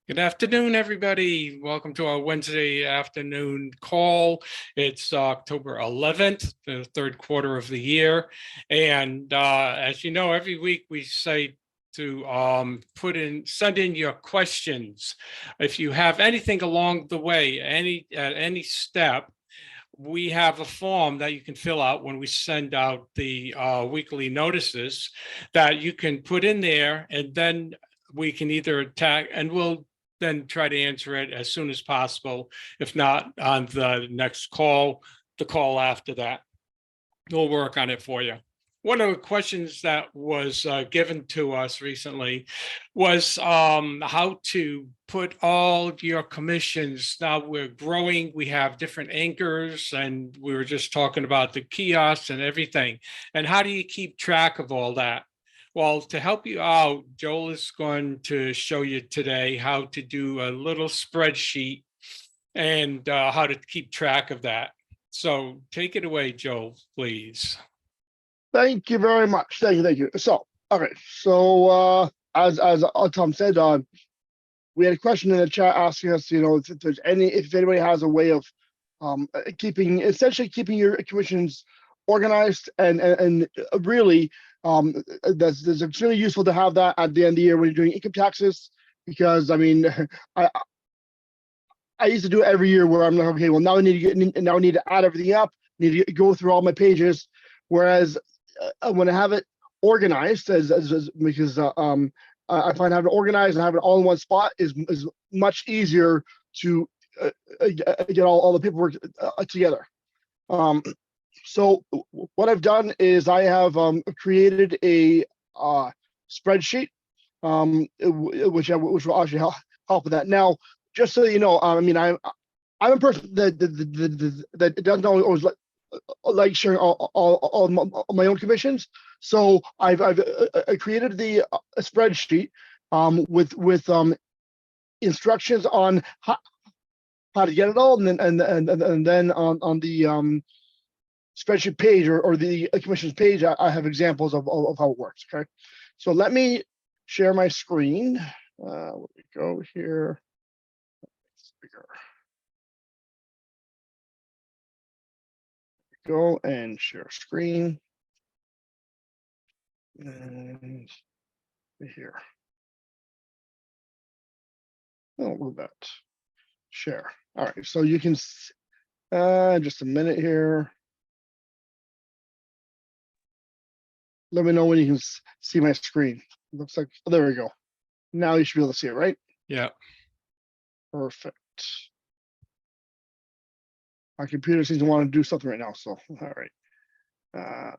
Good afternoon, everybody. Welcome to our Wednesday afternoon call. It's October 11th, the third quarter of the year. And as you know, every week we say to send in your questions. If you have anything along the way, at any step, we have a form that you can fill out when we send out the weekly notices that you can put in there, and then we can either attack, and we'll then try to answer it as soon as possible. If not on the next call, the call after that, we'll work on it for you. One of the questions that was given to us recently was how to put all of your commissions. Now we're growing, we have different anchors, and we were just talking about the kiosks and everything. And how do you keep track of all that? Well, to help you out, Joel is going to show you today how to do a little spreadsheet and how to keep track of that. So take it away, Joel, please. Thank you very much. Thank you. So, okay. So, as Tom said, we had a question in the chat asking us, if anybody has a way of essentially keeping your commissions organized and really that's extremely useful to have that at the end of the year when you're doing income taxes, because I mean I used to do it every year where I'm like, okay, well now I need to add everything up, need to go through all my pages, whereas when I have it organized because I find having it organized and having it all in one spot is much easier to get all the paperwork together. So what I've done is I have created a spreadsheet, which will actually help with that. Now, just so you know, I mean, I'm a person that doesn't always like sharing all my own commissions. So I've created the spreadsheet with instructions on how to get it all, and then on the spreadsheet page or the commissions page, I have examples of how it works. Okay, so let me share my screen. Let me go here. Go and share screen. And here. Oh, look at that. Share. All right, so you can just a minute here. Let me know when you can see my screen. It looks like, oh, there we go. Now you should be able to see it, right? Yeah. Perfect. My computer seems to want to do something right now, so all right.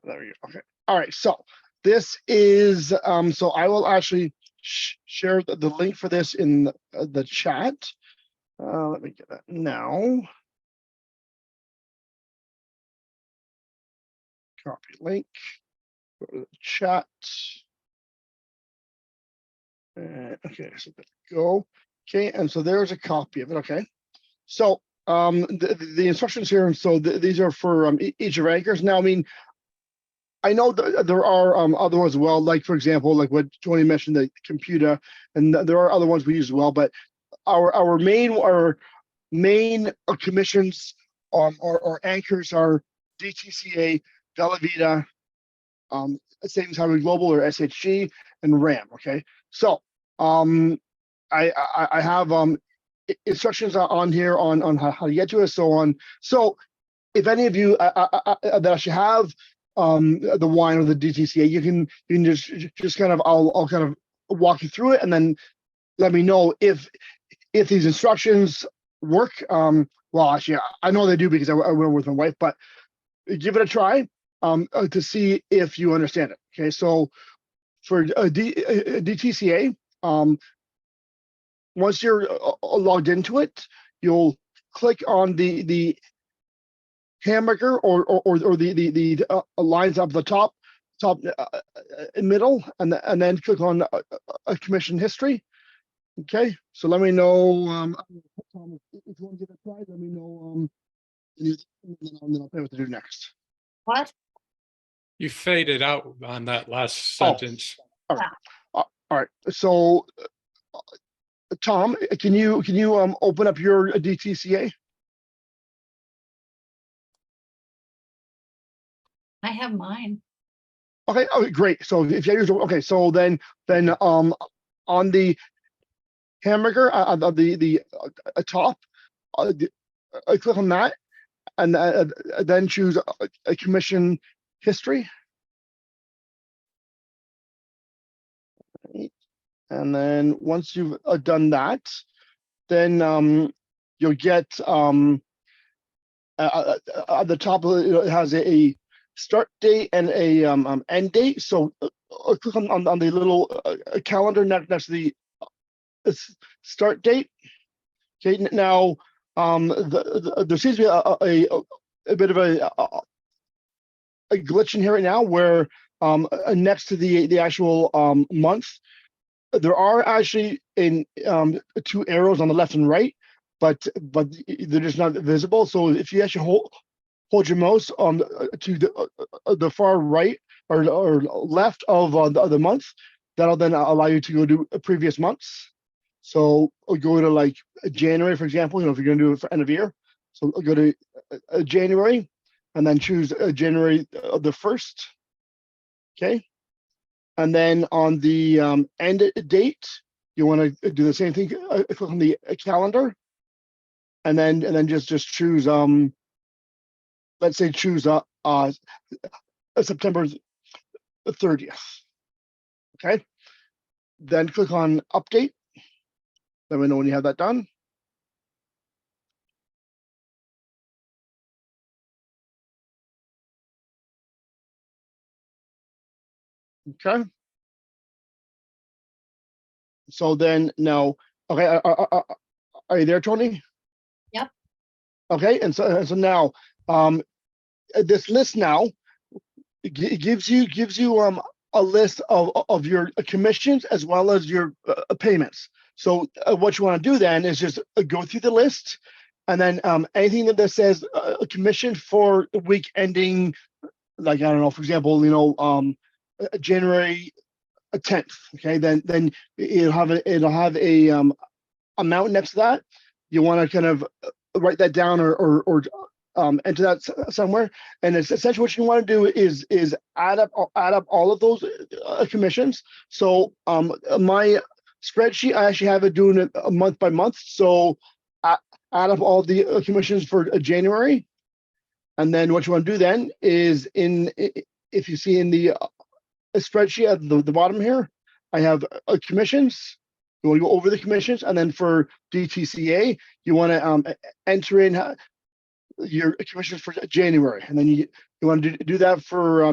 There we go. Okay. All right. So this is so I will actually share the link for this in the chat. Let me get that now. Copy link. Go to the chat. Okay, so there we go. Okay, and so there's a copy of it. Okay, so the instructions here, and so these are for each of our anchors. Now, I mean, I know there are other ones as well, like for example, like what Tony mentioned, the computer, and there are other ones we use as well. But our main commissions or anchors are DTCA, Bella Vita, Savings Highway Global or SHG, and RAM. Okay, so I have instructions on here on how to get to it, so on. So if any of you that actually have the wine or the DTCA, you can just kind of I'll kind of walk you through it, and then let me know if these instructions work. Well, actually, I know they do because I went with my wife, but give it a try to see if you understand it. Okay, so for DTCA, once you're logged into it, you'll click on the hamburger or the lines up the top middle, and then click on a commission history. Okay, so let me know if you want to give it a try. Let me know, and then I'll tell you what to do next. What? You faded out on that last sentence. All right. All right. So Tom, can you open up your DTCA? I have mine. Okay, great. So if you use, okay, so then on the hamburger the top, click on that, and then choose a commission history. And then once you've done that, then you'll get at the top of it has a start date and a end date. So click on the little calendar next to the start date. Okay, now there seems to be a bit of a glitch in here right now where next to the actual month, there are actually in two arrows on the left and right, but they're just not visible. So if you actually hold your mouse on to the far right or left of the month, that'll then allow you to go to previous months. So I'll go to like January, for example, if you're going to do it for end of year. So I'll go to January and then choose January the 1st. Okay. And then on the end date, you want to do the same thing. Click on the calendar, and then just choose let's say choose September 30th. Okay. Then click on update. Let me know when you have that done. Okay. So then now, okay, are you there, Tony? Yep. Okay, and so now, this list now gives you a list of your commissions as well as your payments. So what you want to do then is just go through the list, and then anything that says a commission for the week ending, like I don't know, for example, January 10th. Okay, then it'll have a amount next to that. You want to kind of write that down or enter that somewhere. And it's essentially what you want to do is add up all of those commissions. So my spreadsheet, I actually have it doing it month by month. So add up all the commissions for January. And then what you want to do then is if you see in the spreadsheet at the bottom here, I have commissions. You want to go over the commissions, and then for DTCA, you want to enter in your commissions for January, and then you want to do that for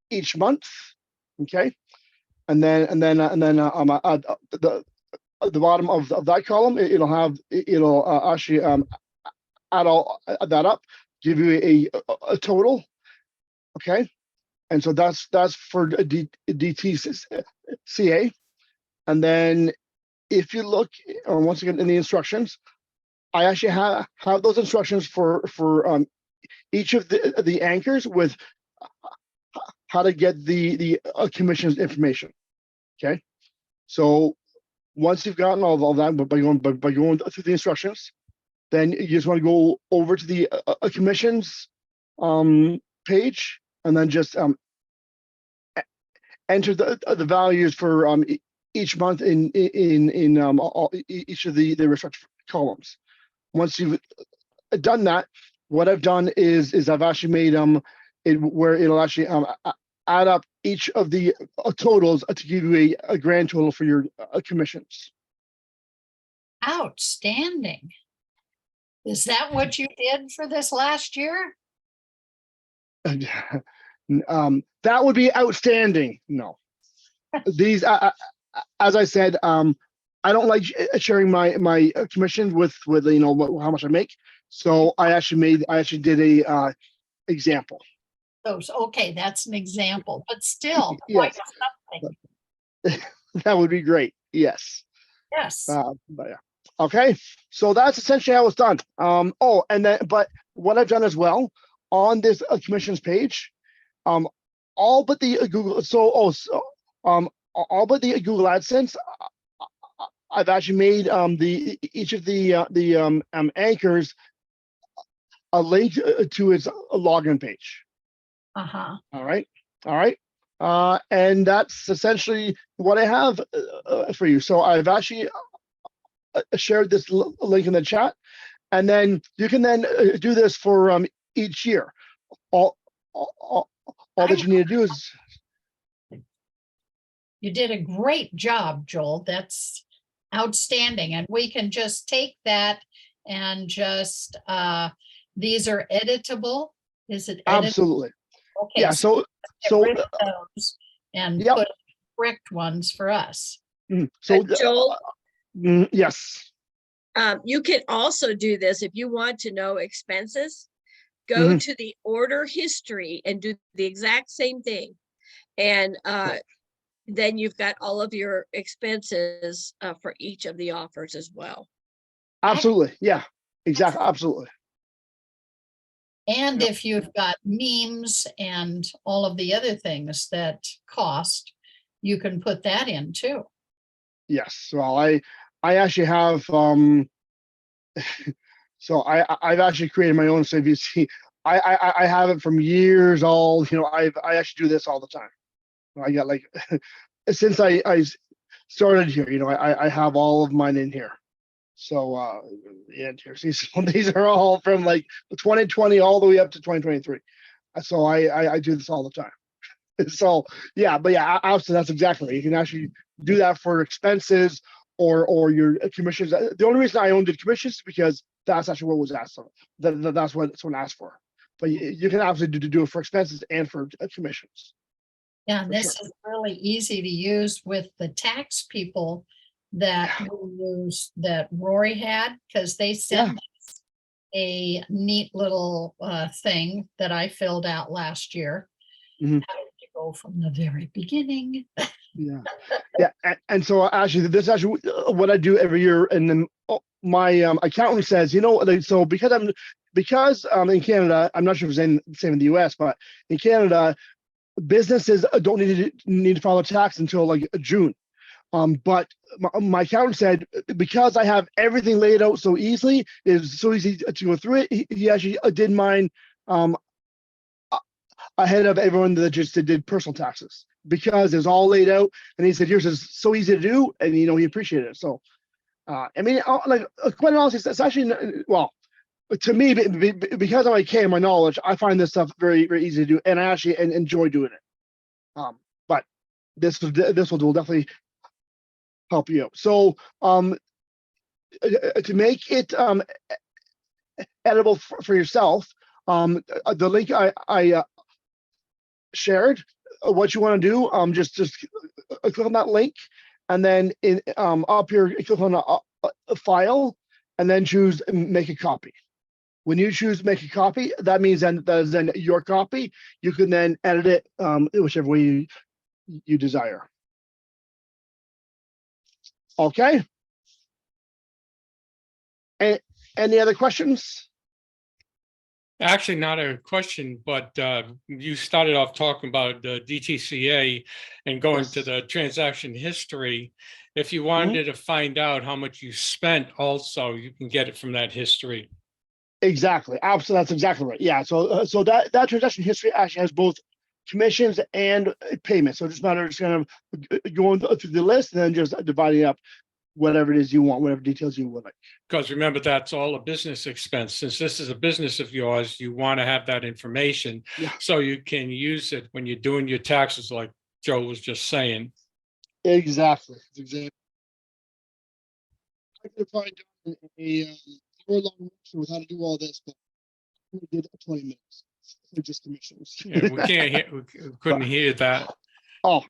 each month, okay? And then at the bottom of that column, it'll actually add all that up, give you a total, okay? And so that's for DTCA. And then if you look, once again in the instructions, I actually have those instructions for each of the anchors with how to get the commissions information. Okay, so once you've gotten all of that, by going through the instructions, then you just want to go over to the commissions page, and then just enter the values for each month in each of the respective columns. Once you've done that, what I've done is I've actually made it where it'll actually add up each of the totals to give you a grand total for your commissions. Outstanding. Is that what you did for this last year? That would be outstanding. No, these as I said, I don't like sharing my commissions with how much I make. So I actually did a example. Those, okay, that's an example, but still, Yes. something. That would be great. Yes. Yes. But yeah. Okay. So that's essentially how it's done. But what I've done as well on this commissions page, all but the Google. All but the Google AdSense, I've actually made each of the anchors a link to its login page. Uh-huh. All right. All right. And that's essentially what I have for you. So I've actually shared this link in the chat, and then you can then do this for each year. All that you need to do is. You did a great job, Joel. That's outstanding. And we can just take that and just, these are editable. Is it editable? Absolutely. Okay. Yeah. So get rid of those and Yep. put correct ones for us. So Joel, yes. you can also do this if you want to know expenses. Go to the order history and do the exact same thing. And then you've got all of your expenses for each of the offers as well. Absolutely. Yeah, exactly. Absolutely. And Yep. if you've got memes and all of the other things that cost, you can put that in too. Yes. Well, I actually have so I've actually created my own. So if you see, I have it from years old. I actually do this all the time. I got like since I started here. I have all of mine in here. So yeah, here. See, so these are all from like 2020 all the way up to 2023. So I do this all the time. So yeah, but yeah, absolutely, that's exactly right. You can actually do that for expenses or your commissions. The only reason I only did commissions is because that's actually what was asked for. That's what someone asked for. But you can absolutely do it for expenses and for commissions. Yeah, For this sure. is really easy to use with the tax people that Yeah. we use that Rory had, because they sent us a neat little thing that I filled out last year. Mhm. How did you go from the very beginning? Yeah, yeah, and so actually, this is actually what I do every year, and then my accountant says, so because in Canada, I'm not sure if it's the same in the U.S., but in Canada, businesses don't need to file a tax until like June. But my accountant said because I have everything laid out so easily, it's so easy to go through it. He actually did mine ahead of everyone that just did personal taxes because it's all laid out. And he said, "Yours is so easy to do," and he appreciated it. So, I mean, quite honestly, it's actually well to me because of my knowledge. I find this stuff very very easy to do, and I actually enjoy doing it. But this will definitely help you out. So, to make it editable for yourself, the link I shared, what you want to do, just click on that link, and then in up here, click on a file, and then choose make a copy. When you choose make a copy, that means that is then your copy. You can then edit it whichever way you desire. Okay. Any other questions? Actually, not a question, but you started off talking about the DTCA and going to Yes. the transaction history. If you wanted to find out how much you spent also, you can get it from that history. Exactly. Absolutely. That's exactly right. Yeah. So that transaction history actually has both commissions and payments. So it just matters kind of going through the list and then just dividing up whatever it is you want, whatever details you would like. Because remember, that's all a business expense. Since this is a business of yours, you want to have that information Yeah. so you can use it when you're doing your taxes, like Joe was just saying. Exactly. Exactly. I could have probably done a hour-long lecture with how to do all this, but we did 20 minutes for just commissions. Yeah, we can't hear, we couldn't hear that. Oh,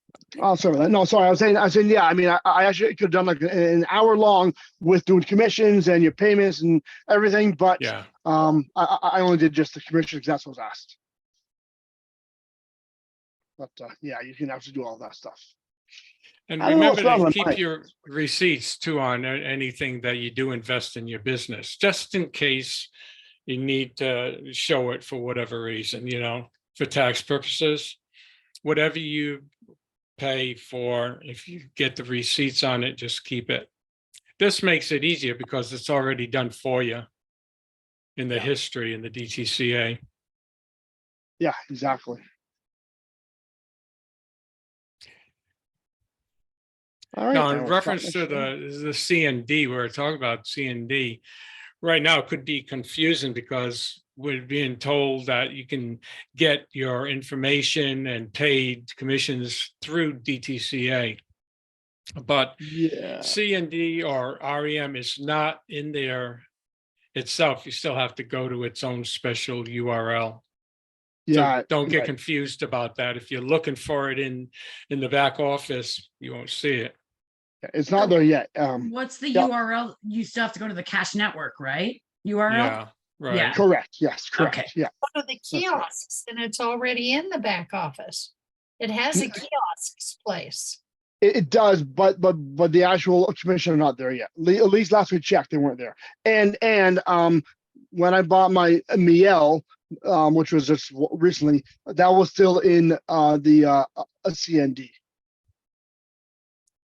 sorry about that. No, sorry. I was saying, yeah. I mean, I actually could have done like an hour long with doing commissions and your payments and everything, but Yeah. I only did just the commissions because that's what was asked. But yeah, you can actually do all that stuff. And I don't know what's remember wrong to with keep mine. your receipts too on anything that you do invest in your business, just in case you need to show it for whatever reason, for tax purposes. Whatever you pay for, if you get the receipts on it, just keep it. This makes it easier because it's already done for you in the Yeah. history in the DTCA. Yeah, exactly. All right. Now, then, in we'll start reference to next time. the C and D, we're talking about C and D. Right now, it could be confusing because we're being told that you can get your information and paid commissions through DTCA. But Yeah. C and D or REM is not in there itself. You still have to go to its own special URL. Yeah. So don't get right. confused about that. If you're looking for it in the back office, you won't see it. It's not there yet. What's the yeah. URL? You still have to go to the cash network, right? URL? Yeah, right. Yeah. Correct. Yes, correct. Okay. Yeah. Go to the right. kiosks and it's already in the back office. It has a kiosks place. It does, but the actual commission are not there yet. At least last we checked, they weren't there. And when I bought my Miel, which was just recently, that was still in the CND.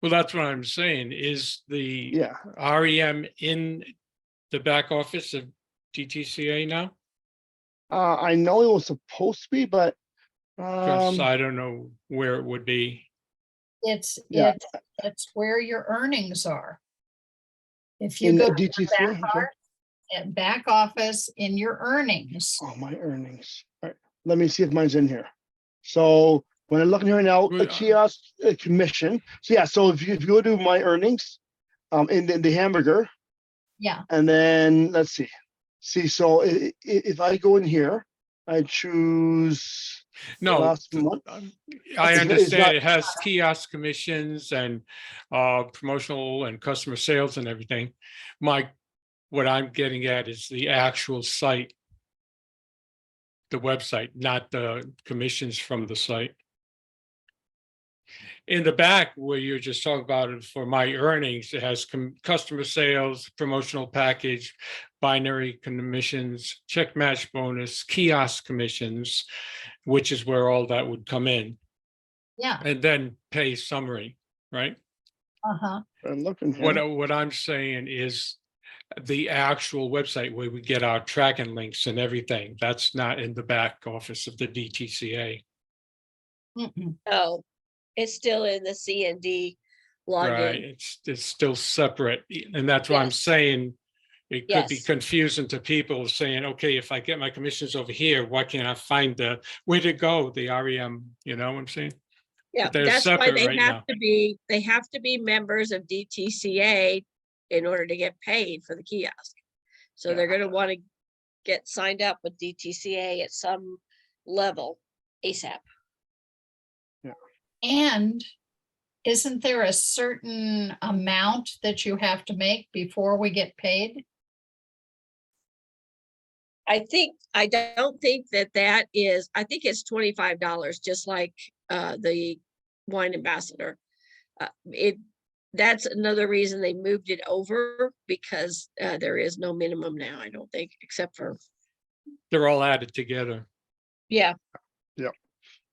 Well, that's what I'm saying. Is the Yeah. REM in the back office of DTCA now? I know it was supposed to be, but Because I don't know where it would be. Yeah. It's where your earnings are. If you in go the to the DTCA. Okay. back office in your earnings, Oh, my earnings. All right. Let me see if mine's in here. So when I'm looking here now, a Well, kiosk commission. So yeah, so if you go to my earnings, in the hamburger, yeah, and then let's see. So if I go in here, I choose No, last month. I It's understand not- it has kiosk commissions and promotional and customer sales and everything. What I'm getting at is the actual site, the website, not the commissions from the site. In the back, where you're just talking about it for my earnings, it has customer sales, promotional package, binary commissions, check match bonus, kiosk commissions, which is where all that would come in, yeah, and then pay summary, right? uh-huh. I'm looking here. What I'm saying is the actual website where we get our tracking links and everything, that's not in the back office of the DTCA. Mm-mm. Oh, it's still in the C and D Right, login. it's still separate, and that's why I'm Yes. saying it could be Yes. confusing to people saying, okay, if I get my commissions over here, why can't I find where to go, the REM, you know what I'm saying? Yeah, they're that's why separate they right have now. they have to be members of DTCA in order to get paid for the kiosk. So Yeah. they're gonna want to get signed up with DTCA at some level ASAP. And isn't there a certain amount that you have to make before we get paid? I don't think that is, I think it's $25, just like the wine ambassador. That's another reason they moved it over, because there is no minimum now, I don't think, except for, They're all added together. yeah,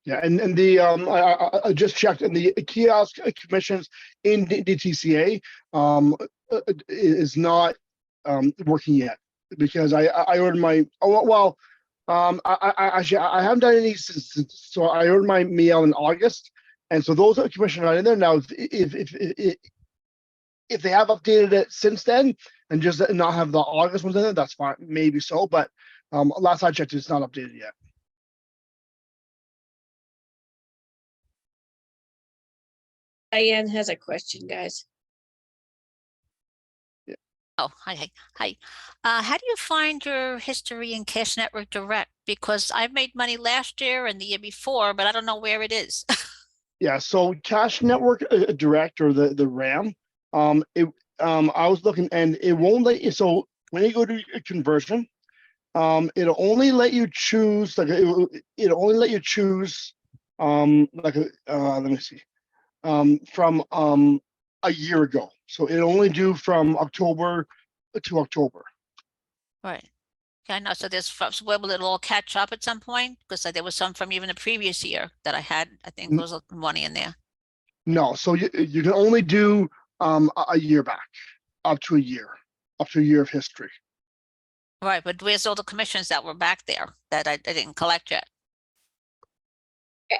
Yeah, and the I just checked, and the kiosk commissions in DTCA is not working yet, because I ordered my actually I haven't done any since, so I ordered my meal in August, and so those commissions are in there now. If they have updated it since then and just not have the August ones in there, that's fine, maybe so, but last I checked, it's not updated yet. Diane has a question, guys. Oh, hi. How do you find your history in Cash Network Direct? Because I made money last year and the year before, but I don't know where it is. Yeah, so Cash Network Direct, or the RAM, I was looking, and it won't let you. So when you go to a conversion, it'll only let you choose, like it'll only let you choose like let me see, from a year ago. So it'll only do from October to October. Right. Yeah, I know. So so where will it all catch up at some point? Because there was some from even the previous year that I had. I think there was money in there. No, so you can only do a year back. up to a year of history. Right, but where's all the commissions that were back there that I didn't collect yet?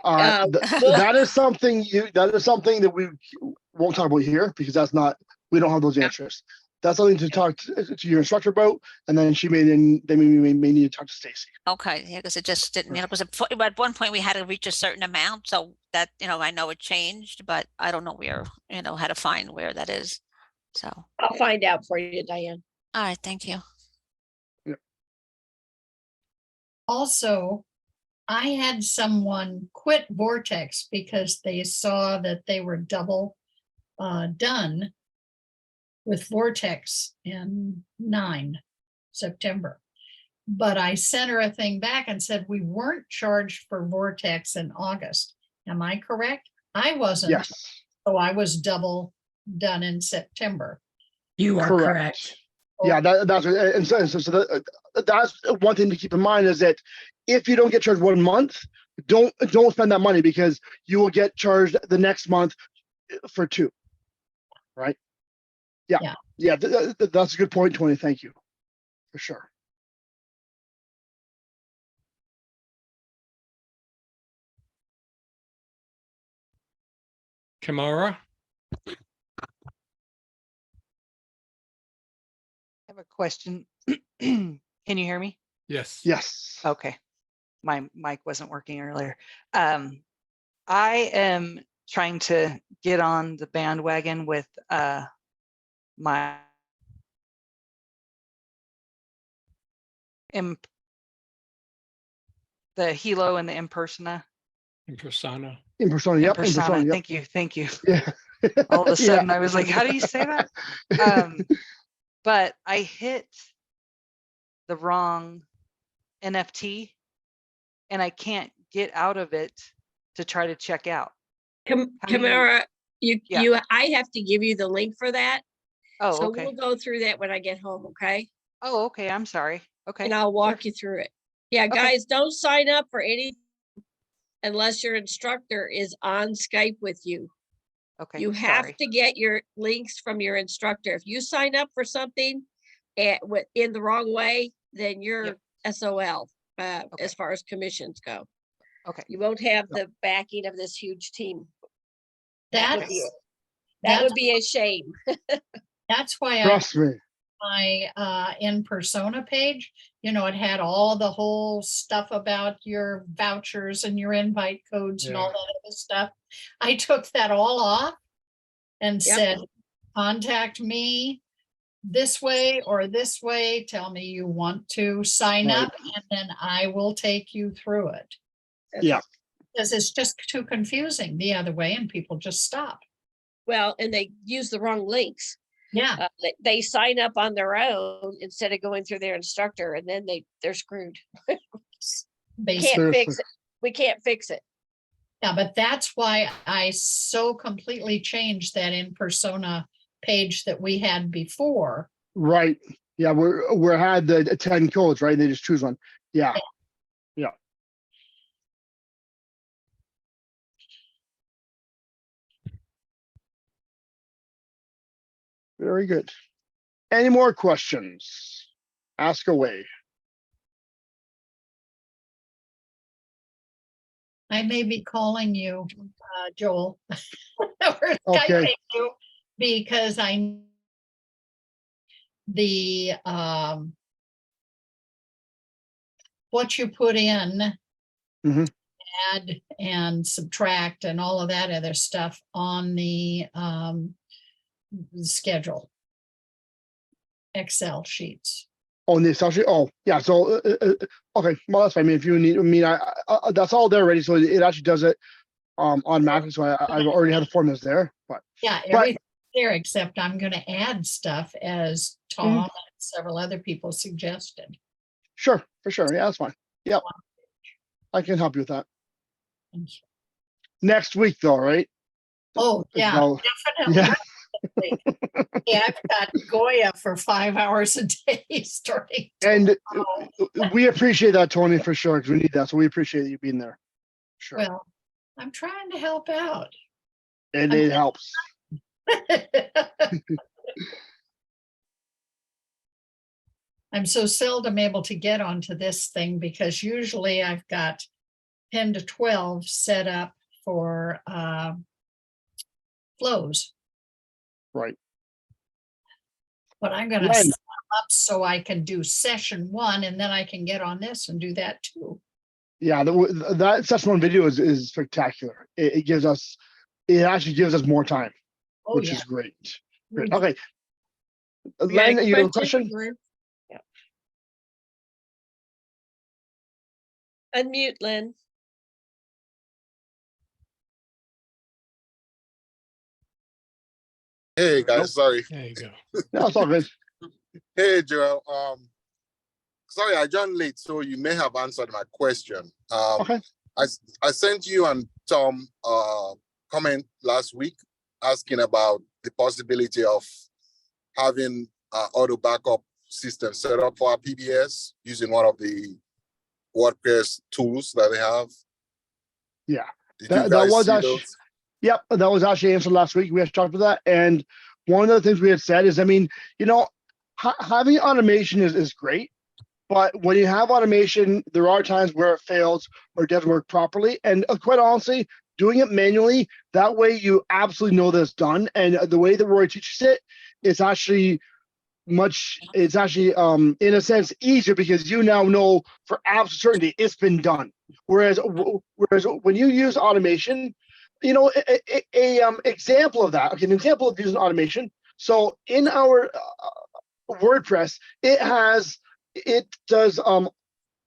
Well, That is something that we won't talk about here because we don't have those answers. That's something to talk to your instructor about, and then they may need to talk to Stacy. Okay, yeah, because it just didn't, because at one point we had to reach a certain amount, so that, I know it changed, but I don't know where, how to find where that is. So, I'll find out for you, Diane. all right, thank you. Also, I had someone quit Vortex because they saw that they were double done with Vortex in 9 September. But I sent her a thing back and said, we weren't charged for Vortex in August. Am I correct? I wasn't. Yes, So I was double done in September. You are correct. Yeah, that's one thing to keep in mind is that if you don't get charged 1 month, don't spend that money because you will get charged the next month for 2. Right? Yeah. That's a good point, Tony. Thank you for sure. Kamara? I have a question. Can you hear me? Yes. Yes. Okay. My mic wasn't working earlier. I am trying to get on the bandwagon with my the Hilo and the Impersona. In persona. In persona, yep. Impersona. Yep. Thank you. Yeah. All of a Yeah. sudden I was like, how do you say that? But I hit the wrong NFT and I can't get out of it to try to check out. How do you- Kamara, Yeah. I have to give you the link for that. Oh, So okay. we'll go through that when I get home, okay? Oh, okay. I'm sorry. Okay. And I'll walk you through it. Yeah, Okay. guys, don't sign up for any unless your instructor is on Skype with you. Okay. You have sorry. to get your links from your instructor. If you sign up for something in the wrong way, then you're SOL as far as commissions go. Okay. You won't have the backing of this huge team. That would be That's a shame. that's why Trust me. my in persona page, it had all the whole stuff about your vouchers and your invite codes and all Yeah. that other stuff. I took that all off and Yep. said, contact me this way or this way. Tell me you want to sign Right. up and then I will take you through it. Yeah. Because it's just too confusing the other way and people just stop. Well, and they use the wrong links. Yeah. They sign up on their own instead of going through their instructor, and then they're screwed. Basically. We can't fix it. Yeah, but that's why I so completely changed that in persona page that we had before. Right. Yeah, we had the 10 codes, right? They just choose one. Yeah. Yeah. Very good. Any more questions? Ask away. I may be calling you, Joel. Or Okay. Skyping you because what you put in, Mhm. add and subtract and all of that other stuff on the schedule. Excel sheets. Oh, in the Excel sheet? Oh, yeah. So, okay. Well, that's fine. I mean, if you need, that's all there already. So it actually does it automatically. So I already have the formulas there, but Yeah, everything's there except I'm going to add stuff as Tom and several other people suggested. sure, for sure. Yeah, that's fine. Yep. I can help you with that. Thank you. Next week though, right? Oh, yeah, No. definitely. Yeah. Yeah, I've got Goya for 5 hours a day starting. And tomorrow. we appreciate that, Tony, for sure, because we need that. So we appreciate you being there. Sure. Well, I'm trying to help out. And it helps. I'm so seldom able to get onto this thing because usually I've got 10 to 12 set up for flows, Right. but I'm gonna Len. set them up so I can do session 1 and then I can get on this and do that too. Yeah, that session one video is spectacular. It gives us, it actually gives us more time, Oh, which yeah. is great. Great. Mhm. Okay. We got Len, you have a question? Len? Unmute, Len. Hey guys, Nope. sorry. There you go. No, it's all good. Hey Joel. Sorry, I joined late, so you may have answered my question. Okay. I sent you and Tom comment last week asking about the possibility of having auto backup system set up for our PBS using one of the WordPress tools that they have. Yeah. Did you That guys was see actually, those? yep, that was actually answered last week. We had talked about that. And one of the things we had said is, I mean, you know, having automation is great. But when you have automation, there are times where it fails or it doesn't work properly. And quite honestly, doing it manually, that way you absolutely know that it's done. And the way that Roy teaches it, it's actually in a sense easier because you now know for absolute certainty it's been done. Whereas when you use automation, you know, example of that, okay, an example of using automation. So in our WordPress, it does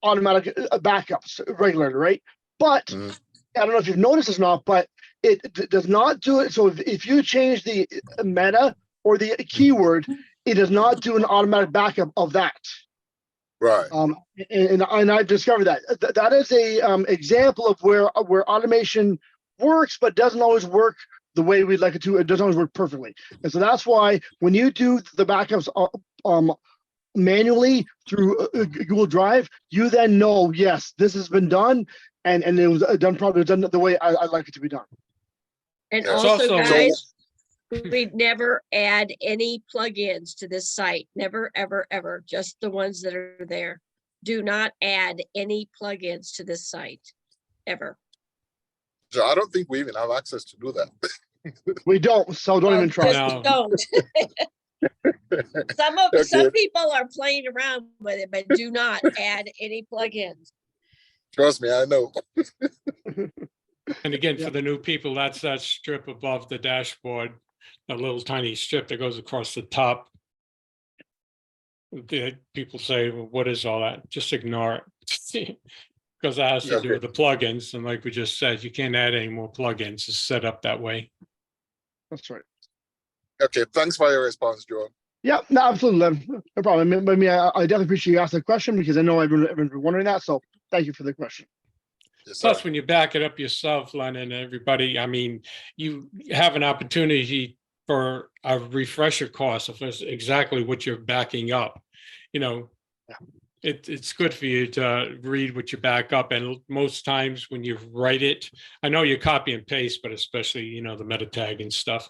automatic backups regularly, right? But Mhm. I don't know if you've noticed this or not, but it does not do it. So if you change the meta or the keyword, it does not do an automatic backup of that. Right. And I discovered that that is a example of where automation works, but doesn't always work the way we'd like it to. It doesn't always work perfectly, and so that's why when you do the backups manually through Google Drive, you then know, yes, this has been done, and it was done probably done the way I like it to be done. And Yes. also, Also- guys, we never add any plugins to this site. Never, ever, ever. Just the ones that are there. Do not add any plugins to this site, ever. So I don't think we even have access to do that. We don't, so don't even try. Just No. don't. Some Okay. people are playing around with it, but do not add any plugins. Trust me, I know. And again, Yeah. for the new people, that's that strip above the dashboard, a little tiny strip that goes across the top. People say, well, what is all that? Just ignore it. Because that has to do Okay. with the plugins. And like we just said, you can't add any more plugins. It's set up that way. That's right. Okay, thanks for your response, Joel. Yeah, no, absolutely, Len. No problem. I mean, I definitely appreciate you asking the question because I know everyone's been wondering that. So thank you for the question. Yes, sir. Plus, when you back it up yourself, Len, and everybody, I mean, you have an opportunity for a refresher course of exactly what you're backing up. You know, it's good for you to read what you back up. And most times when you write it, I know you copy and paste, but especially, you know, the meta tag and stuff,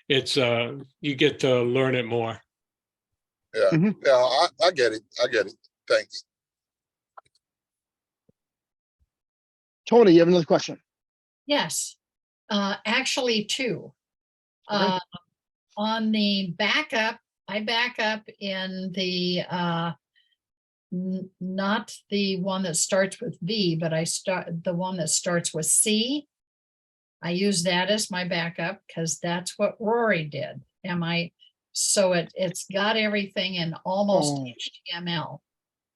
it's you get to learn it more. Yeah, Mhm. yeah, I get it. I get it. Thanks. Tony, you have another question? Yes, actually two. Okay. On the backup, I back up in the not the one that starts with V, but I start the one that starts with C. I use that as my backup because that's what Rory did. So it's got everything in almost Oh. HTML.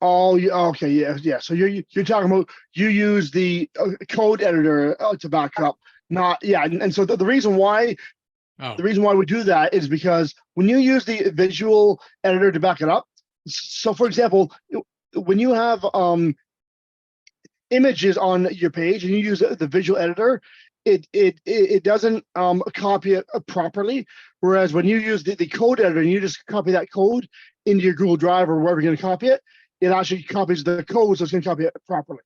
Oh, yeah, okay, yeah. So you're talking about you use the code editor to back up, not And so the reason why Oh, we do that is because when you use the visual editor to back it up, so for example, when you have images on your page and you use the visual editor, it doesn't copy it properly. Whereas when you use the code editor and you just copy that code into your Google Drive or wherever you're going to copy it, it actually copies the code, so it's going to copy it properly.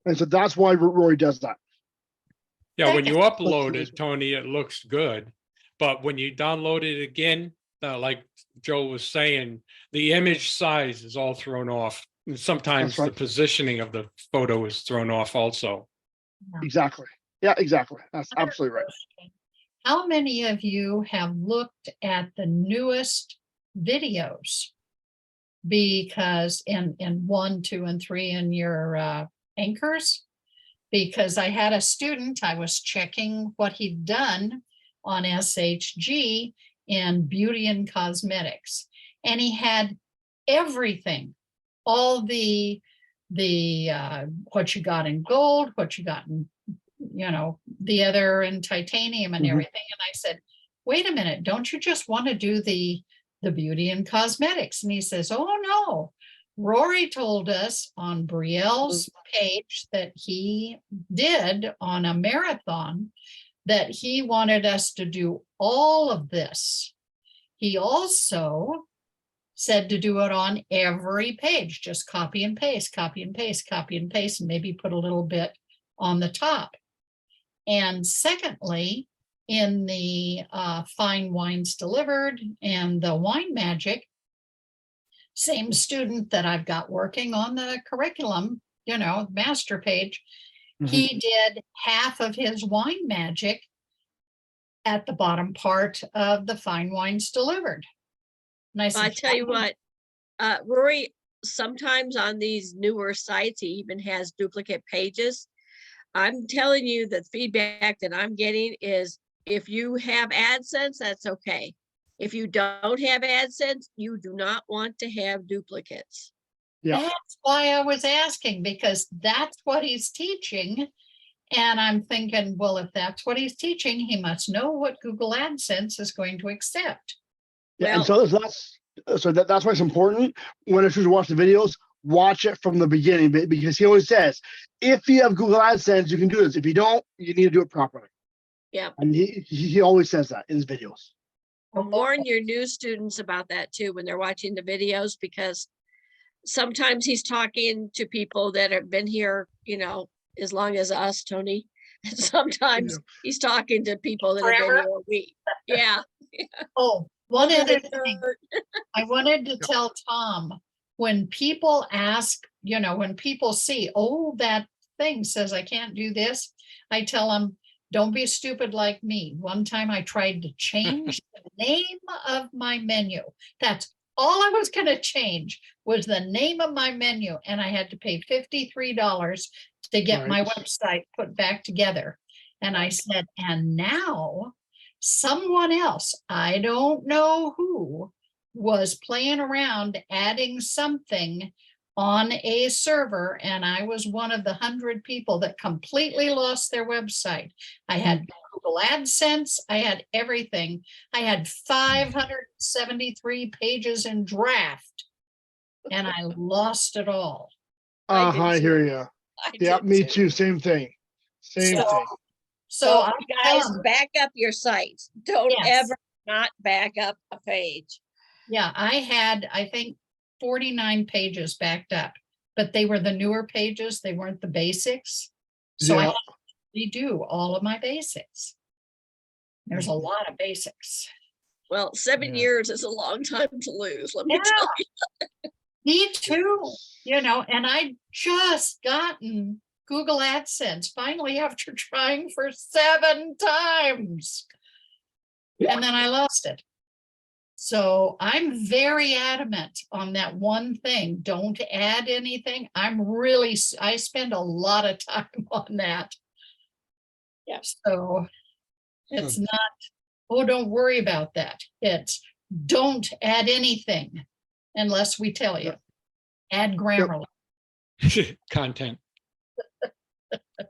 And so that's why Rory does that. yeah. When you Second. upload it, Tony, it looks good. But when you download it again, like Joe was saying, the image size is all thrown off. And sometimes That's right. the positioning of the photo is thrown off also. Exactly. Yeah, exactly. That's absolutely right. How many of you have looked at the newest videos? Because in 1, 2, and 3 in your anchors, because I had a student, I was checking what he'd done on SHG in beauty and cosmetics, and he had everything, all the what you got in gold, what you got in, the other in titanium and Mhm. everything. And I said, wait a minute, don't you just want to do the beauty and cosmetics? And he says, oh no, Rory told us on Brielle's page that he did on a marathon that he wanted us to do all of this. He also said to do it on every page, just copy and paste, copy and paste, copy and paste, and maybe put a little bit on the top. And secondly, in the fine wines delivered and the wine magic, same student that I've got working on the curriculum, master page, he did half of his wine magic at the bottom part of the fine wines delivered. And I said, I tell you what, Rory, sometimes on these newer sites, he even has duplicate pages. I'm telling you, the feedback that I'm getting is if you have AdSense, that's okay. If you don't have AdSense, you do not want to have duplicates. Yeah. That's why I was asking, because that's what he's teaching. And I'm thinking, well, if that's what he's teaching, he must know what Google AdSense is going to accept. Yeah, Well, and that's why it's important when I choose to watch the videos, watch it from the beginning, because he always says, if you have Google AdSense, you can do this. If you don't, you need to do it properly. yeah. And he always says that in his videos. Warn your new students about that too when they're watching the videos, because sometimes he's talking to people that have been here, as long as us, Tony. And sometimes he's talking to people that have been Forever? here a week. Yeah. Oh, one other thing I wanted to tell Tom, when people ask, when people see, oh, that thing says I can't do this, I tell them, don't be stupid like me. One time I tried to change the name of my menu. That's all I was going to change was the name of my menu. And I had to pay $53 to get my website put back together. And I said, and now someone else, I don't know who, was playing around adding something on a server, and I was one of the 100 people that completely lost their website. I had Google AdSense, I had everything. I had 573 pages in draft, and I lost it all. I hear you. Yeah, me too. Same thing. Same thing. So So guys, back up your sites. Don't ever not back up a page. Yeah, I had, I think, 49 pages backed up, but they were the newer pages. They weren't the basics. So I had to redo all of my basics. There's a lot of basics. Well, 7 years is a long time to lose, let me tell you. Me too, and I just gotten Google AdSense finally after trying for 7 times. And then I lost it. So I'm very adamant on that one thing. Don't add anything. I spend a lot of time on that. Yeah. So it's not, oh, don't worry about that. It's don't add anything unless we tell you. Add Grammarly. Content.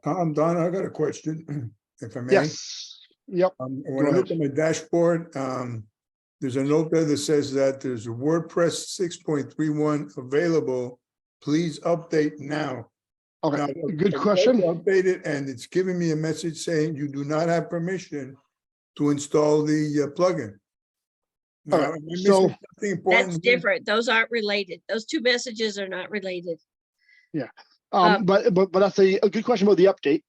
Don, I got a question, if I may. Yes. Yep. When I look at my dashboard, there's a note there that says that there's a WordPress 6.31 available. Please update now. Okay, Now, good I question. Update it, and it's giving me a message saying you do not have permission to install the plugin. All Now, right, am I missing so something important? That's different. Those aren't related. Those two messages are not related. but that's a good question about the update.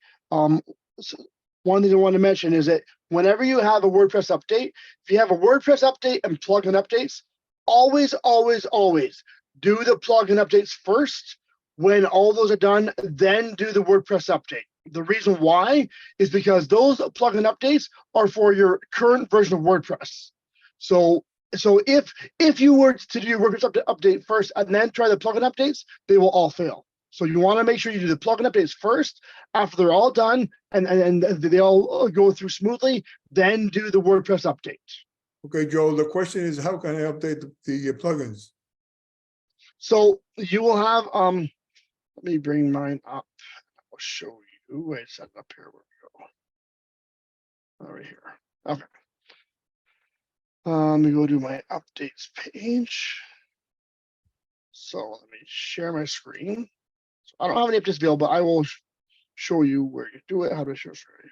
So one thing I want to mention is that whenever you have a WordPress update, if you have a WordPress update and plugin updates, always, always, always do the plugin updates first. When all those are done, then do the WordPress update. The reason why is because those plugin updates are for your current version of WordPress. So if you were to do your WordPress update first and then try the plugin updates, they will all fail. So you want to make sure you do the plugin updates first. After they're all done and they all go through smoothly, then do the WordPress update. Okay, Joel, the question is, how can I update the plugins? So you will have let me bring mine up. I'll show you. Wait, set it up here. Where we go? Over here. Okay. Let me go to my updates page. So let me share my screen. So I don't have any updates available, but I will show you where you do it. How to share screen.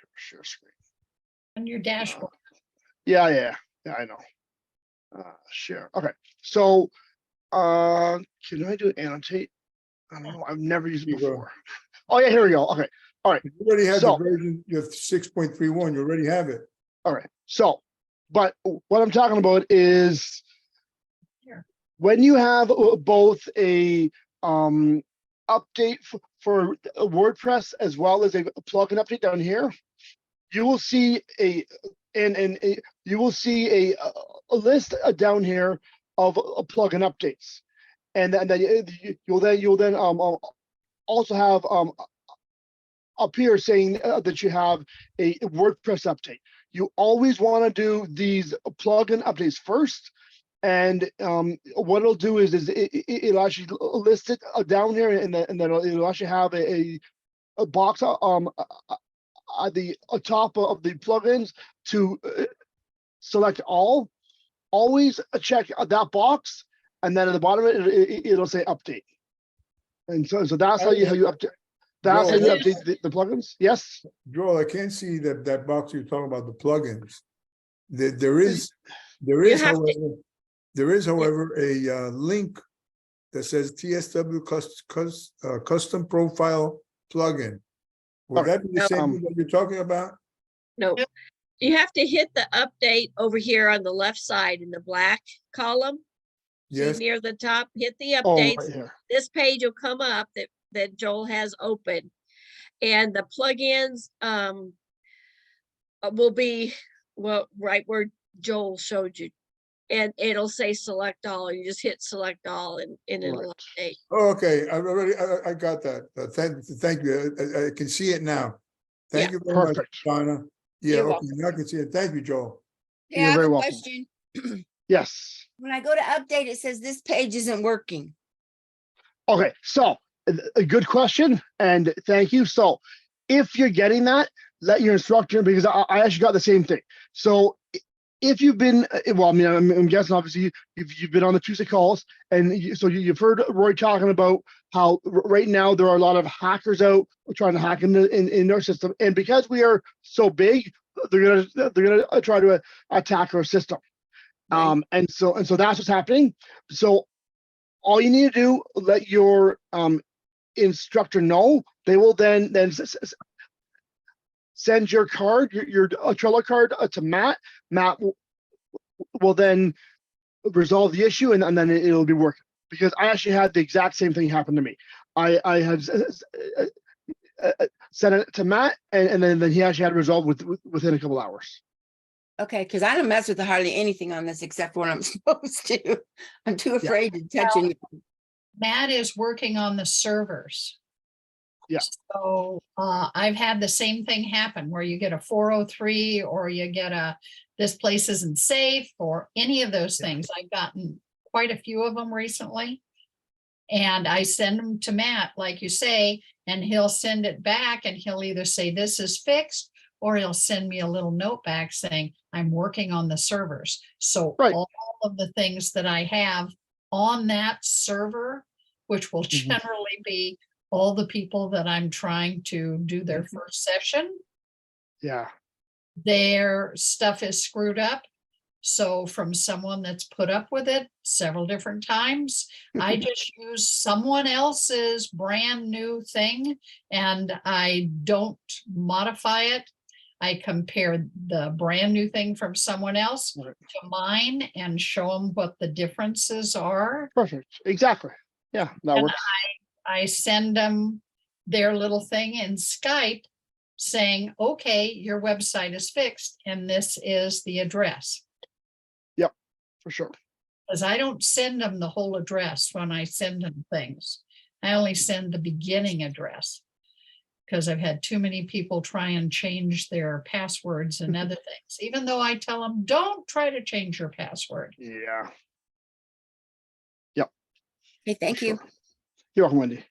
On your dashboard. Yeah, I know. Share. Okay. So can I do annotate? I don't know. I've never used it Here you go. before. Oh yeah, here we go. Okay. All right. You already have So- the version, you have 6.31, you already have it. All right. So, but what I'm talking about is when you have both a update for WordPress as well as a plugin update down here, you will see a list down here of plugin updates, and then you'll then also have up here saying that you have a WordPress update. You always want to do these plugin updates first, and what it'll do is it'll actually list it down here, and then it'll actually have a box at the top of the plugins to select all. Always check that box, and then at the bottom of it, it'll say update. And so that's how you update. That's how you update the plugins. Yes. Joel, I can't see that box you're talking about, the plugins. There is, have to- however, a link that says TSW custom profile plugin. Would that be the same thing that you're talking about? No, you have to hit the update over here on the left side in the black column. See Yes. near the top, hit the Oh, updates. right here. This page will come up that Joel has open. And the plugins will be, well, right where Joel showed you. And it'll say select all. You just hit select all and it'll Right. update. Oh, okay, I got that. Thank you. I can see it now. Thank you very much, Perfect. Donna. Yeah, You're okay, now I can see it. Thank you, Joel. You're Yeah, I have very a welcome. question. Yes. When I go to update, it says this page isn't working. Okay, so a good question, and thank you. So if you're getting that, let your instructor, because I actually got the same thing. So if you've been, well, I mean, I'm guessing obviously you've been on the Tuesday calls, and you've heard Roy talking about how right now there are a lot of hackers out trying to hack in our system, and because we are so big, they're gonna try to attack our system. Right. And so that's what's happening. So all you need to do, let your instructor know. They will then send your card, your Trello card to Matt. Matt will then resolve the issue, and then it'll be working. Because I actually had the exact same thing happen to me. I had sent it to Matt, and then he actually had it resolved within a couple hours. Okay, because I don't mess with hardly anything on this except what I'm supposed to. I'm too afraid to touch anything. Matt is working on the servers. Yeah. So I've had the same thing happen where you get a 403 or you get a this place isn't safe or any of those things. I've gotten quite a few of them recently. And I send them to Matt, like you say, and he'll send it back and he'll either say this is fixed or he'll send me a little note back saying I'm working on the servers. So Right. all of the things that I have on that server, which will generally be all the people that I'm trying to do their first session, Yeah. their stuff is screwed up. So from someone that's put up with it several different times, I just use someone else's brand new thing and I don't modify it. I compare the brand new thing from someone else Right. to mine and show them what the differences are. Perfect. Exactly. Yeah, that And works. I send them their little thing in Skype saying, okay, your website is fixed and this is the address. For sure. Because I don't send them the whole address when I send them things. I only send the beginning address. Because I've had too many people try and change their passwords and other things, even though I tell them, don't try to change your password. Yeah. Okay, thank for you. sure. You're welcome, Wendy.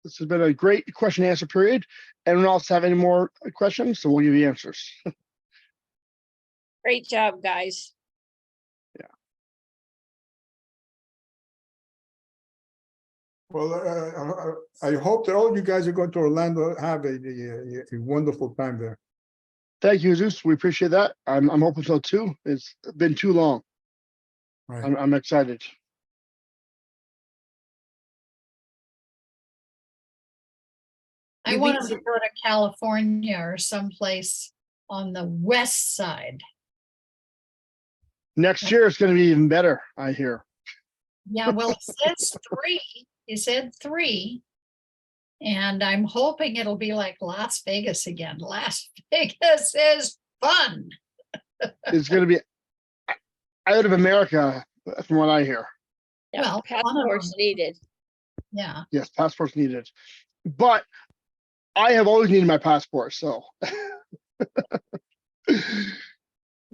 This has been a great question and answer period. Anyone else have any more questions? So we'll give you answers. Great job, guys. Well, I hope that all you guys are going to Orlando have a wonderful time there. Thank you, Jesus. We appreciate that. I'm hoping so too. It's been too long. Right. I'm excited. I You want beat- them to go to California or someplace on the west side. Next year it's going to be even better, I hear. Yeah, well, it says 3. He said 3. And I'm hoping it'll be like Las Vegas again. Las Vegas is fun. It's going to be out of America, from what I hear. Yeah, Well, one of passports them. needed. Yeah. Yes, passports needed. But I have always needed my passport, so.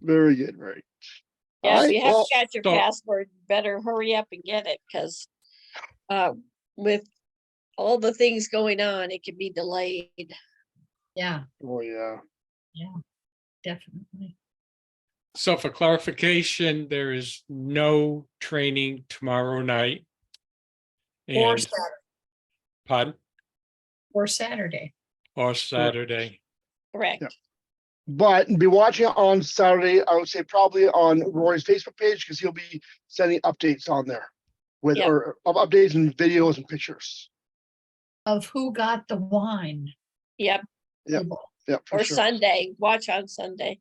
Very good, very. Yeah, All if right, you haven't well, got your so- passport, better hurry up and get it, because with all the things going on, it can be delayed. Yeah, oh yeah. definitely. So for clarification, there is no training tomorrow night. Or And Saturday. pardon, Or Saturday. or Saturday. Correct. Yeah. But be watching it on Saturday. I would say probably on Rory's Facebook page because he'll be sending updates on there with Yep. or updates and videos and pictures. Of who got the wine. Yep. Yep. label. Yeah, for Or sure. Sunday. Watch on Sunday.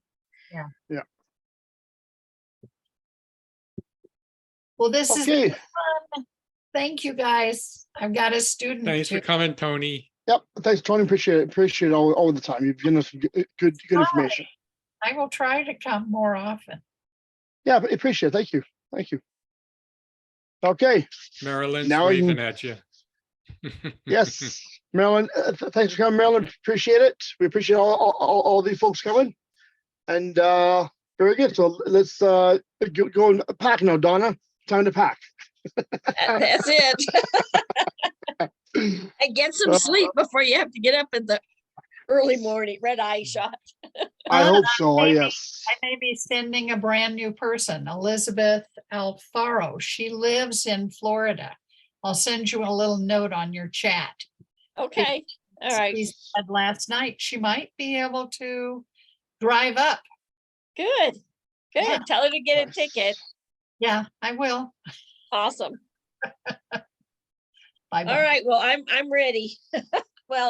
Well, this is Okay. fun. Thank you, guys. I've got a student. Thanks for who- coming, Tony. Yep. Thanks, Tony. Appreciate it. Appreciate it all the time. You've given us good information. I will try to come more often. Yeah, but appreciate it. Thank you. Thank you. Okay. Marilyn's Now I can- waving at you. Yes, Marilyn. Thanks for coming, Marilyn. Appreciate it. We appreciate all the folks coming. And very good. So let's go and pack now, Donna. Time to pack. That's it. And get some sleep before you have to get up in the early morning. Red eye shot. I hope so. maybe. Yes. I may be sending a brand new person, Elizabeth Alfaro. She lives in Florida. I'll send you a little note on your chat. Okay. All right. She said last night she might be able to drive up. Good. Good. Yeah. Tell her to get a Nice. ticket. Yeah, I will. Awesome. Bye-bye. All right. Well, I'm ready. Well,